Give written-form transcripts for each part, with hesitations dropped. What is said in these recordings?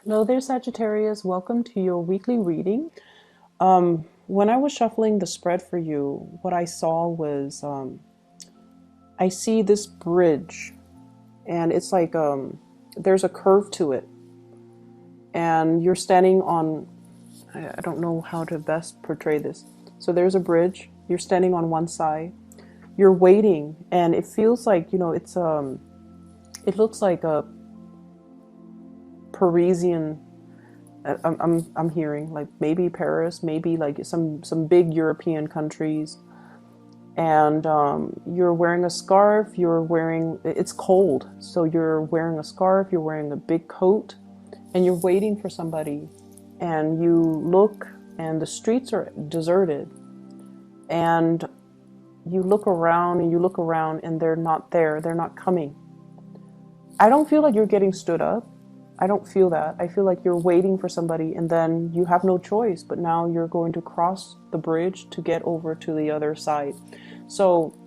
Hello there, Sagittarius. Welcome to your weekly reading. When I was shuffling the spread for you, what I saw was I see this bridge, and it's like there's a curve to it, and you're standing on, I don't know how to best portray this. So there's a bridge, you're standing on one side, you're waiting, and it feels like, it looks like a Parisian. I'm hearing like maybe Paris, maybe like some big European countries, and you're wearing a scarf. It's cold, so you're wearing a scarf. You're wearing a big coat, and you're waiting for somebody. And you look, and the streets are deserted, and you look around and you look around, and they're not there. They're not coming. I don't feel like you're getting stood up. I don't feel that. I feel like you're waiting for somebody, and then you have no choice, but now you're going to cross the bridge to get over to the other side. So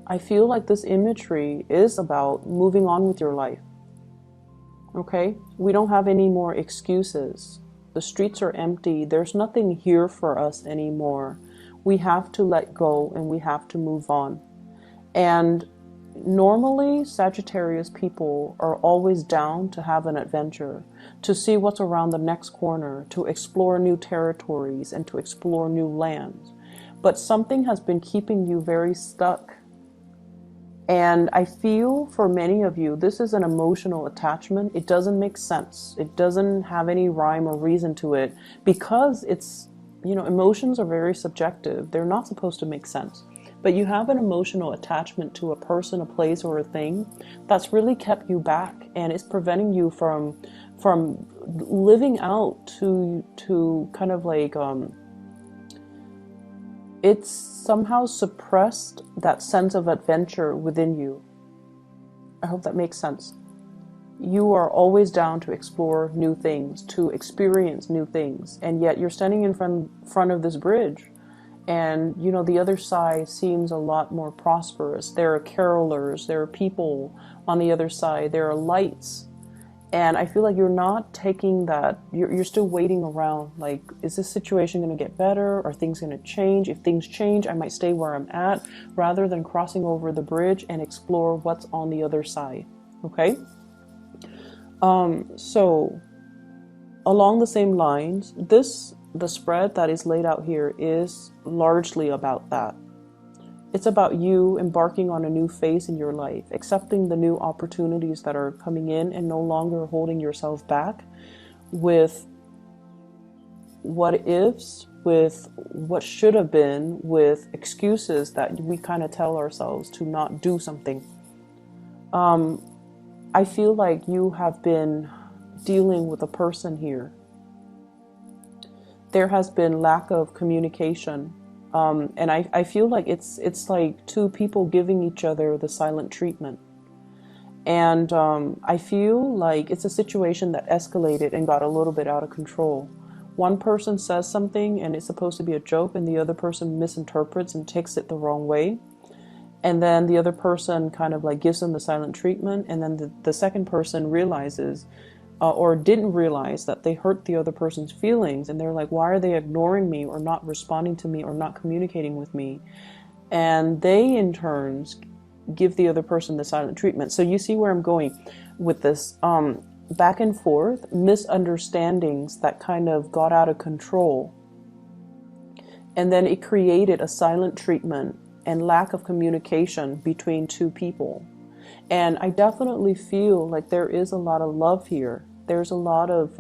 I feel like this imagery is about moving on with your life. Okay? We don't have any more excuses. The streets are empty. There's nothing here for us anymore. We have to let go, and we have to move on. And normally, Sagittarius people are always down to have an adventure, to see what's around the next corner, to explore new territories, and to explore new lands. But something has been keeping you very stuck. And I feel for many of you, this is an emotional attachment. It doesn't make sense. It doesn't have any rhyme or reason to it, because emotions are very subjective. They're not supposed to make sense. But you have an emotional attachment to a person, a place, or a thing that's really kept you back, and it's preventing you from living out to kind of like it's somehow suppressed that sense of adventure within you. I hope that makes sense. You are always down to explore new things, to experience new things, and yet you're standing in front of this bridge. And, the other side seems a lot more prosperous. There are carolers, there are people on the other side, there are lights. And I feel like you're not taking that, you're still waiting around. Like, is this situation going to get better? Are things going to change? If things change, I might stay where I'm at, rather than crossing over the bridge and explore what's on the other side. Okay? So, along the same lines, the spread that is laid out here is largely about that. It's about you embarking on a new phase in your life, accepting the new opportunities that are coming in, and no longer holding yourself back with what ifs, with what should have been, with excuses that we kind of tell ourselves to not do something. I feel like you have been dealing with a person here. There has been lack of communication. And I feel like it's like two people giving each other the silent treatment. And I feel like it's a situation that escalated and got a little bit out of control. One person says something and it's supposed to be a joke, and the other person misinterprets and takes it the wrong way. And then the other person kind of like gives them the silent treatment, and then the second person realizes or didn't realize that they hurt the other person's feelings, and they're like, why are they ignoring me or not responding to me or not communicating with me? And they in turns give the other person the silent treatment. So you see where I'm going with this. Back and forth, misunderstandings that kind of got out of control, and then it created a silent treatment and lack of communication between two people. And I definitely feel like there is a lot of love here. There's a lot of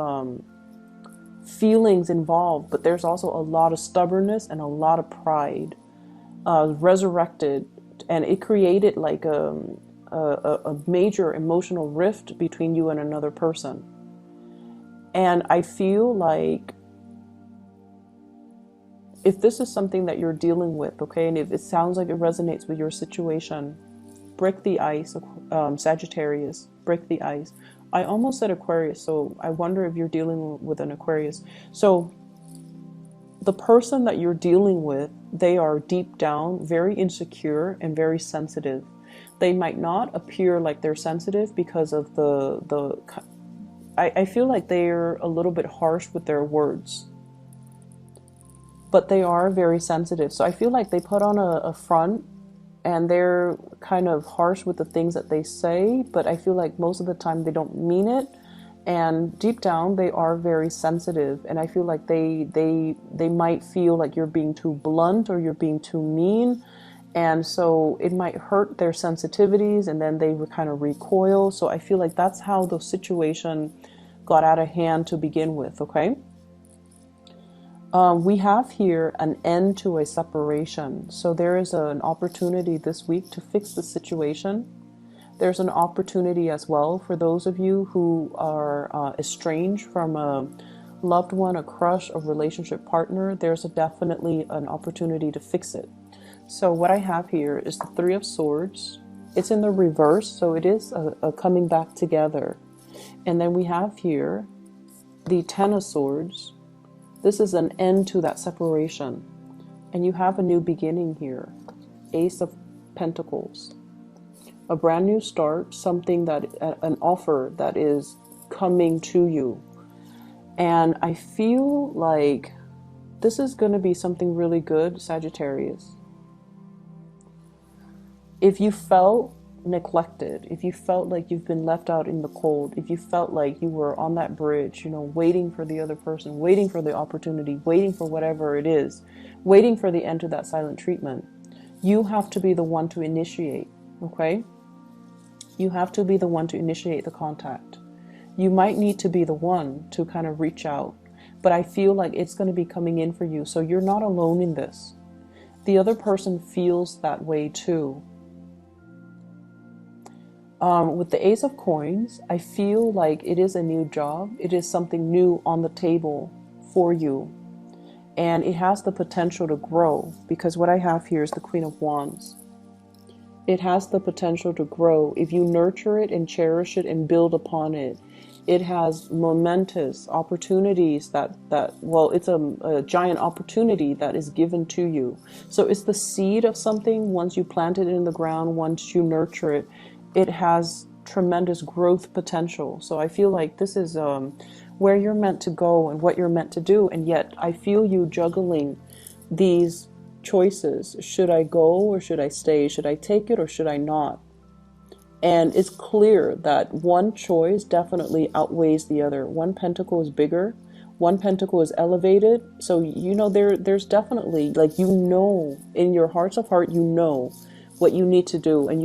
feelings involved, but there's also a lot of stubbornness and a lot of pride resurrected, and it created like a major emotional rift between you and another person. And I feel like if this is something that you're dealing with, okay, and if it sounds like it resonates with your situation, break the ice, Sagittarius, break the ice. I almost said Aquarius, so I wonder if you're dealing with an Aquarius. So the person that you're dealing with, they are deep down very insecure and very sensitive. They might not appear like they're sensitive because of I feel like they're a little bit harsh with their words, but they are very sensitive. So I feel like they put on a front and they're kind of harsh with the things that they say, but I feel like most of the time they don't mean it. And deep down, they are very sensitive, and I feel like they might feel like you're being too blunt or you're being too mean, and so it might hurt their sensitivities, and then they kind of recoil. So I feel like that's how the situation got out of hand to begin with. Okay. We have here an end to a separation. So there is an opportunity this week to fix the situation. There's an opportunity as well for those of you who are estranged from a loved one, a crush, a relationship partner. There's definitely an opportunity to fix it. So what I have here is the Three of Swords. It's in the reverse, so it is a coming back together. And then we have here the Ten of Swords. This is an end to that separation. And you have a new beginning here. Ace of Pentacles. A brand new start, something that, an offer that is coming to you. And I feel like this is going to be something really good, Sagittarius. If you felt neglected, if you felt like you've been left out in the cold, if you felt like you were on that bridge, waiting for the other person, waiting for the opportunity, waiting for whatever it is, waiting for the end to that silent treatment, you have to be the one to initiate, okay? You have to be the one to initiate the contact. You might need to be the one to kind of reach out, but I feel like it's going to be coming in for you. So you're not alone in this. The other person feels that way too. With the Ace of Coins, I feel like it is a new job. It is something new on the table for you. And it has the potential to grow, because what I have here is the Queen of Wands. It has the potential to grow. If you nurture it and cherish it and build upon it, it has momentous opportunities well, it's a giant opportunity that is given to you. So it's the seed of something. Once you plant it in the ground, once you nurture it, it has tremendous growth potential. So I feel like this is where you're meant to go and what you're meant to do. And yet I feel you juggling these choices. Should I go or should I stay? Should I take it or should I not? And it's clear that one choice definitely outweighs the other. One pentacle is bigger. One pentacle is elevated. So, there's definitely, in your hearts of heart, what you need to do. And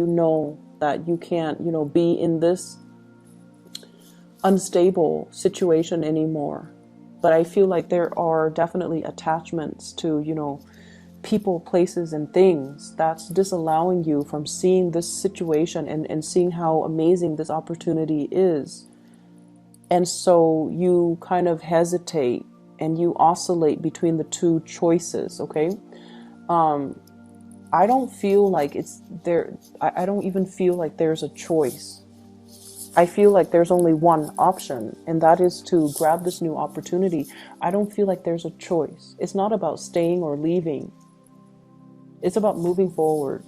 that you can't, be in this unstable situation anymore. But I feel like there are definitely attachments to, people, places, and things that's disallowing you from seeing this situation and seeing how amazing this opportunity is. And so you kind of hesitate and you oscillate between the two choices, okay? I don't feel like it's there. I don't even feel like there's a choice. I feel like there's only one option, and that is to grab this new opportunity. I don't feel like there's a choice. It's not about staying or leaving. It's about moving forward.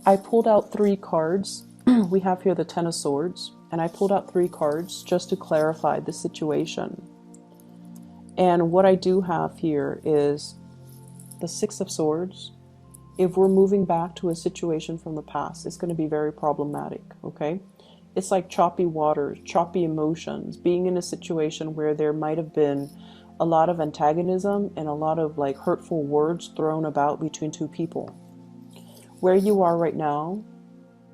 I pulled out 3 cards. We have here the Ten of Swords, and I pulled out 3 cards just to clarify the situation. And what I do have here is the Six of Swords. If we're moving back to a situation from the past, it's going to be very problematic, okay? It's like choppy waters, choppy emotions, being in a situation where there might have been a lot of antagonism and a lot of hurtful words thrown about between 2 people. Where you are right now,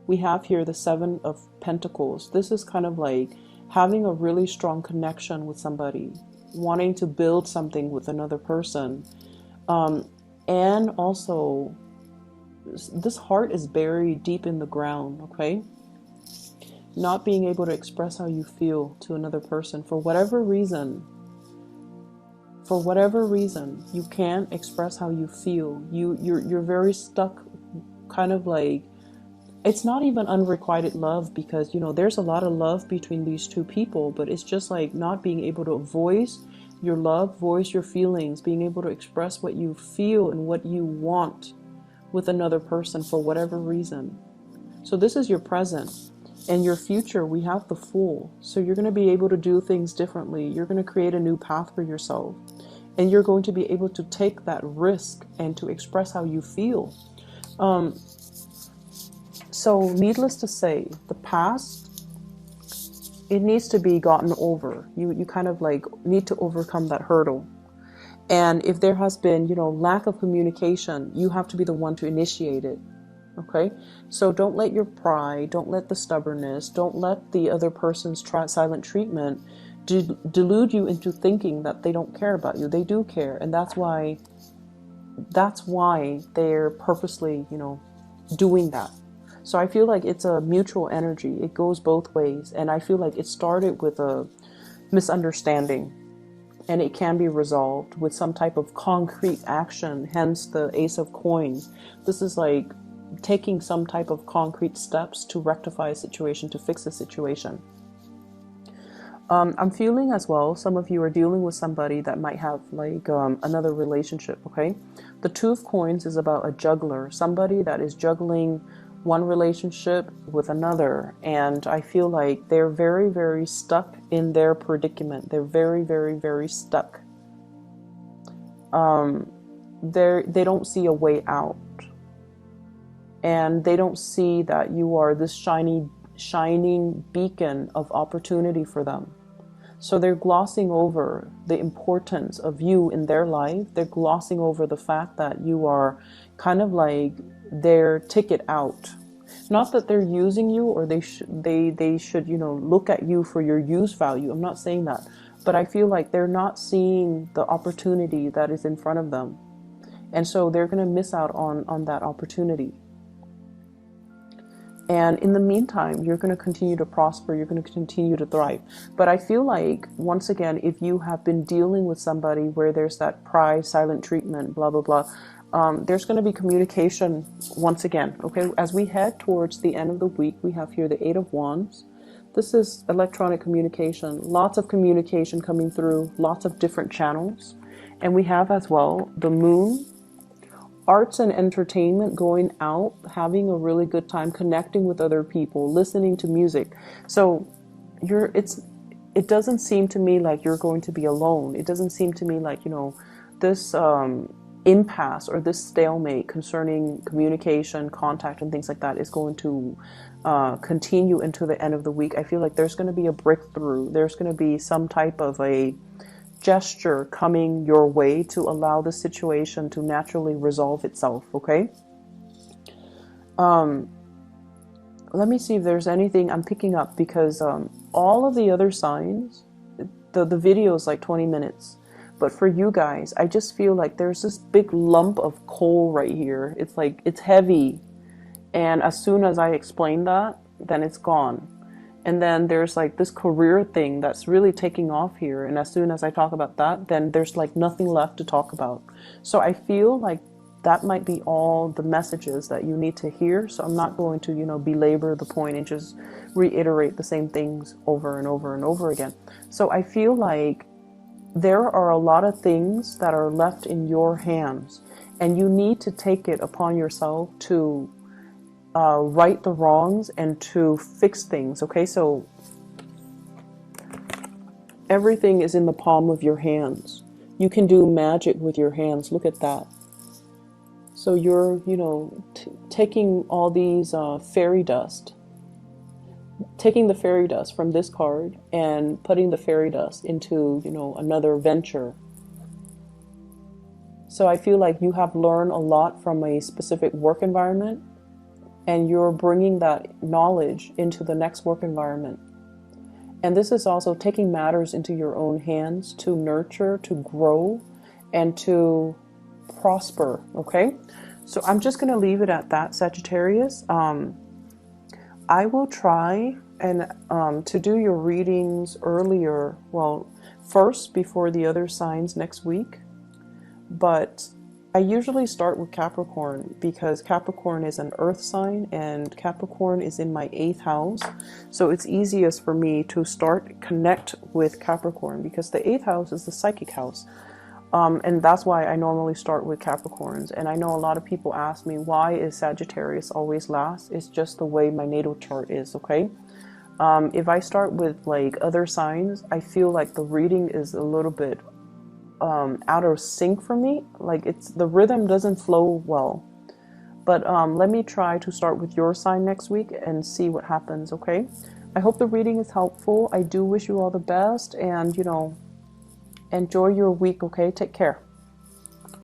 we have here the Seven of Pentacles. This is kind of like having a really strong connection with somebody, wanting to build something with another person. And also, this heart is buried deep in the ground, okay? Not being able to express how you feel to another person for whatever reason. For whatever reason, you can't express how you feel. You're very stuck, kind of like, it's not even unrequited love, because there's a lot of love between these 2 people, but it's just like not being able to voice your love, voice your feelings, being able to express what you feel and what you want with another person for whatever reason. So this is your present. And your future, we have the Fool. So you're going to be able to do things differently. You're going to create a new path for yourself. And you're going to be able to take that risk and to express how you feel. So needless to say, the past, it needs to be gotten over. You kind of like need to overcome that hurdle. And if there has been, lack of communication, you have to be the one to initiate it. Okay, so don't let your pride, don't let the stubbornness, don't let the other person's silent treatment delude you into thinking that they don't care about you. They do care, and that's why they're purposely, doing that. So I feel like it's a mutual energy. It goes both ways, and I feel like it started with a misunderstanding, and it can be resolved with some type of concrete action. Hence the Ace of Coins. This is like taking some type of concrete steps to rectify a situation, to fix a situation. I'm feeling as well, some of you are dealing with somebody that might have like another relationship, okay? The Two of Coins is about a juggler, somebody that is juggling one relationship with another. And I feel like they're very, very stuck in their predicament. They're very, very, very stuck. They don't see a way out. And they don't see that you are this shining beacon of opportunity for them. So they're glossing over the importance of you in their life. They're glossing over the fact that you are kind of like their ticket out. Not that they're using you, or they should look at you for your use value. I'm not saying that. But I feel like they're not seeing the opportunity that is in front of them. And so they're going to miss out on that opportunity. And in the meantime, you're going to continue to prosper. You're going to continue to thrive. But I feel like, once again, if you have been dealing with somebody where there's that pride, silent treatment, blah, blah, blah, there's going to be communication once again. Okay, as we head towards the end of the week, we have here the Eight of Wands. This is electronic communication. Lots of communication coming through, lots of different channels. And we have as well the Moon. Arts and entertainment, going out, having a really good time, connecting with other people, listening to music. So it doesn't seem to me like you're going to be alone. It doesn't seem to me like, this impasse or this stalemate concerning communication, contact, and things like that is going to continue into the end of the week. I feel like there's going to be a breakthrough. There's going to be some type of a gesture coming your way to allow the situation to naturally resolve itself. Okay, let me see if there's anything I'm picking up, because all of the other signs, the video is like 20 minutes, but for you guys, I just feel like there's this big lump of coal right here. It's like, it's heavy, and as soon as I explain that, then it's gone. And then there's like this career thing that's really taking off here. And as soon as I talk about that, then there's like nothing left to talk about. So I feel like that might be all the messages that you need to hear. So I'm not going to, belabor the point and just reiterate the same things over and over and over again. So I feel like there are a lot of things that are left in your hands, and you need to take it upon yourself to right the wrongs and to fix things. Okay, so everything is in the palm of your hands. You can do magic with your hands. Look at that. So you're, taking all these fairy dust, taking the fairy dust from this card and putting the fairy dust into, another venture. So I feel like you have learned a lot from a specific work environment, and you're bringing that knowledge into the next work environment. And this is also taking matters into your own hands to nurture, to grow, and to prosper. Okay, so I'm just going to leave it at that, Sagittarius. I will try and to do your readings earlier, first before the other signs next week. But I usually start with Capricorn, because Capricorn is an earth sign and Capricorn is in my 8th house. So it's easiest for me to connect with Capricorn, because the 8th house is the psychic house. And that's why I normally start with Capricorns. And I know a lot of people ask me, why is Sagittarius always last? It's just the way my natal chart is, okay? If I start with like other signs, I feel like the reading is a little bit out of sync for me. Like it's the rhythm doesn't flow well. But let me try to start with your sign next week and see what happens, okay? I hope the reading is helpful. I do wish you all the best and, you know, enjoy your week, okay? Take care.